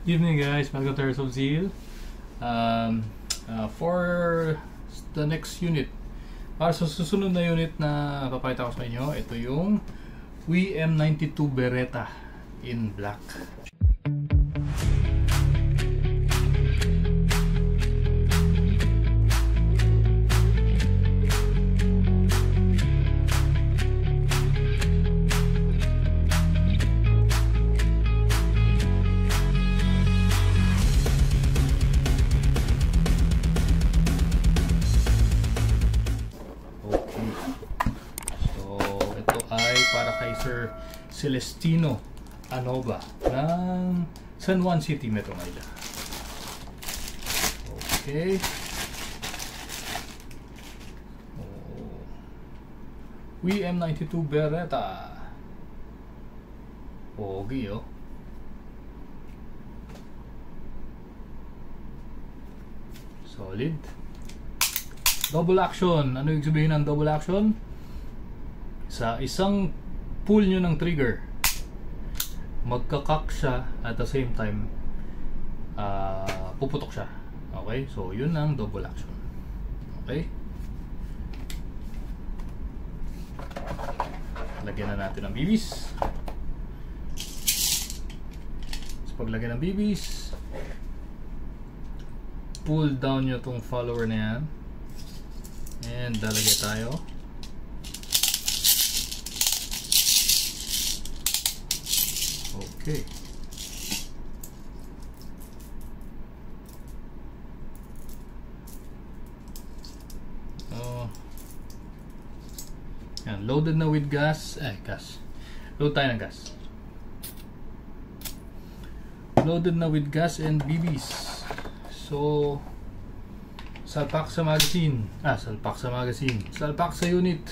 Evening guys, welcome to Earth of Zeal. For the next unit, para sa susunod na unit na papakita ko sa inyo, ito yung WM92 Beretta in black. Para kay Sir Celestino Anova ng San Juan City, Metro Manila. Okay. WM92 Beretta. Pogi, oh. Solid. Double action. Ano yung sabihin ng double action? Sa isang pull nyo ng trigger, magkakak siya at the same time puputok siya. Okay, so yun ang double action. Okay, lagyan na natin ng BBs. So paglagyan ng BBs, pull down nyo tong follower na yan and lalagay tayo. Okay. Yan, loaded na with gas. Gas. Load tayo ng gas. Loaded na with gas and BBs. So, salpak sa magazine. Salpak sa magazine. Salpak sa unit.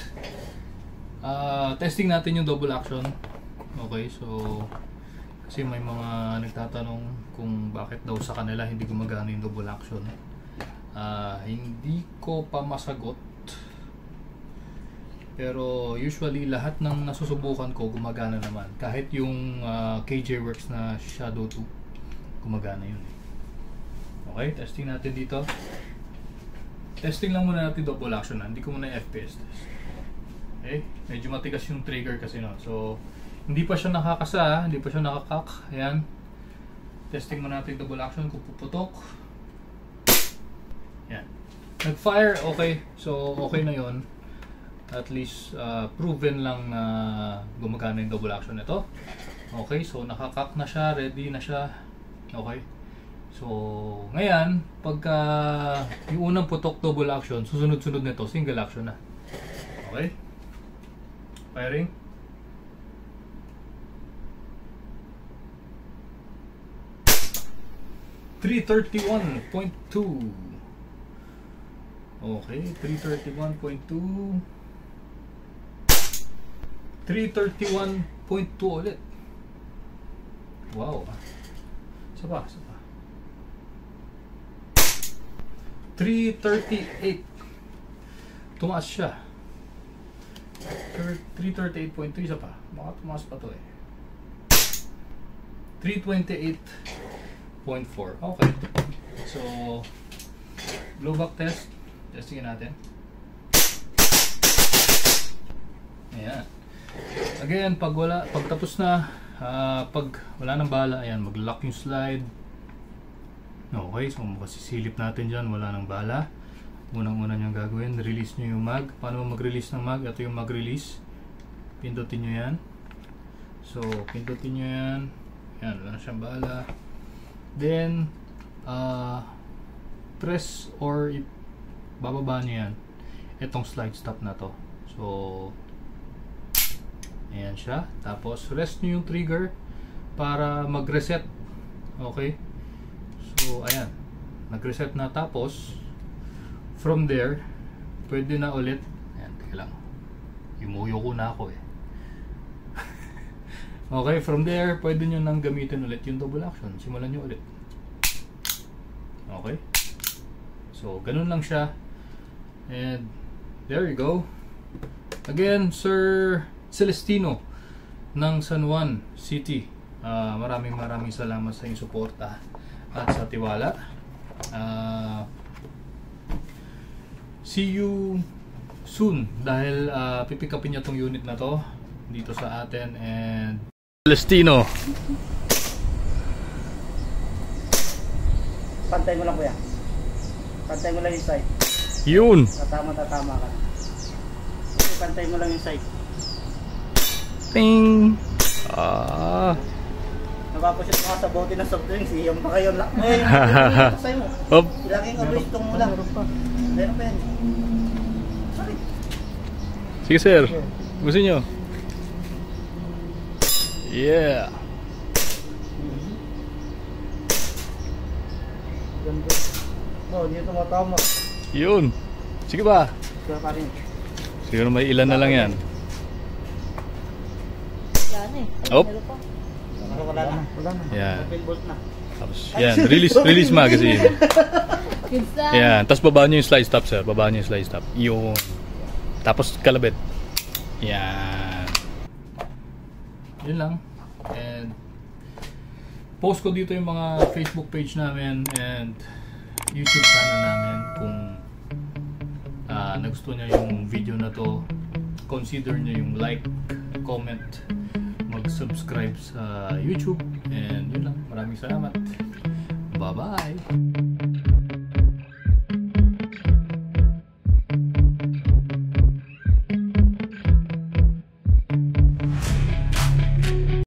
Testing natin yung double action. Okay, so kasi may mga nagtatanong kung bakit daw sa kanila hindi gumagana yung double action. Hindi ko pa masagot, pero usually lahat ng nasusubukan ko gumagana naman. Kahit yung KJ Works na Shadow 2, gumagana yun. Okay, testing natin dito. Testing lang muna natin double action na. Hindi ko muna FPS test. Okay, medyo matigas yung trigger kasi no. So hindi pa siya nakakasa, hindi pa siya nakakak. Ayan. Testing mo natin double action kung puputok. Ayan. Nag-fire, okay. So, okay na yon. At least, proven lang na gumagana yung double action nito. Okay, so nakakak na siya, ready na siya. Okay. So, ngayon, pagka yung unang putok double action, susunod-sunod nito, single action na. Okay. Firing. 331.2. Okay, 331.2. 331.2 ulit. Wow. Isa pa. 338. Tumaas siya. 338.3 isa pa. Baka tumaas pa to eh. 328.4. Okay. So, blowback test. Testingin natin. Ayan. Again, pag tapos na, pag wala nang bala, ayan, mag-lock yung slide. Okay, so masisilip natin dyan, wala nang bala. Unang-una nyo gagawin, release nyo yung mag. Paano mag-release ng mag? Ito yung mag-release. Pindutin nyo yan. So, pindutin nyo yan. Ayan, wala na siyang bala. Then, press or bababa nyo yan itong slide stop na to. So, ayan siya. Tapos, rest nyo yung trigger para mag-reset. Okay? So, ayan. Nag-reset na. Tapos, from there, pwede na ulit. Ayan, teka lang. Imuyo ko na ako eh. Okay, from there, pwede nyo nang gamitin ulit yung double action. Simulan nyo ulit. Okay? So, ganun lang siya. And, there you go. Again, Sir Celestino ng San Juan City, Maraming salamat sa inyong suporta at sa tiwala. See you soon dahil pipick upin niya tong unit na to dito sa atin. And Celestino, Pantay mo lang kuya. Pantay mo lang yung side. yun. Tatama ka. Pantay mo lang yung side. Ting. Napapusit mo ka sa bote ng soft drinks. Iyong pa kayo lang. Sa'yo mo. Hop. Ilagay ko itong mo lang. Meron pa yan. Sorry. Sige sir, gusto nyo? Yeah. Ganda. Oh, hindi tumatama. Yun. Sige ba? Kaya pa rin. Siguro may ilan na lang yan. Yan eh. Op. Wala na. Yan. Open bolt na. Tapos yan, release magazine. Good stuff. Yan, tapos babaan nyo yung slide stop sir. Babaan nyo yung slide stop. Yun. Tapos kalabit. Yan. Yun lang. And post ko dito yung mga Facebook page namin and YouTube channel namin. Kung nagustuhan nyo yung video na to, consider nyo yung like, comment, mag-subscribe sa YouTube. And yun lang. Maraming salamat. Bye-bye.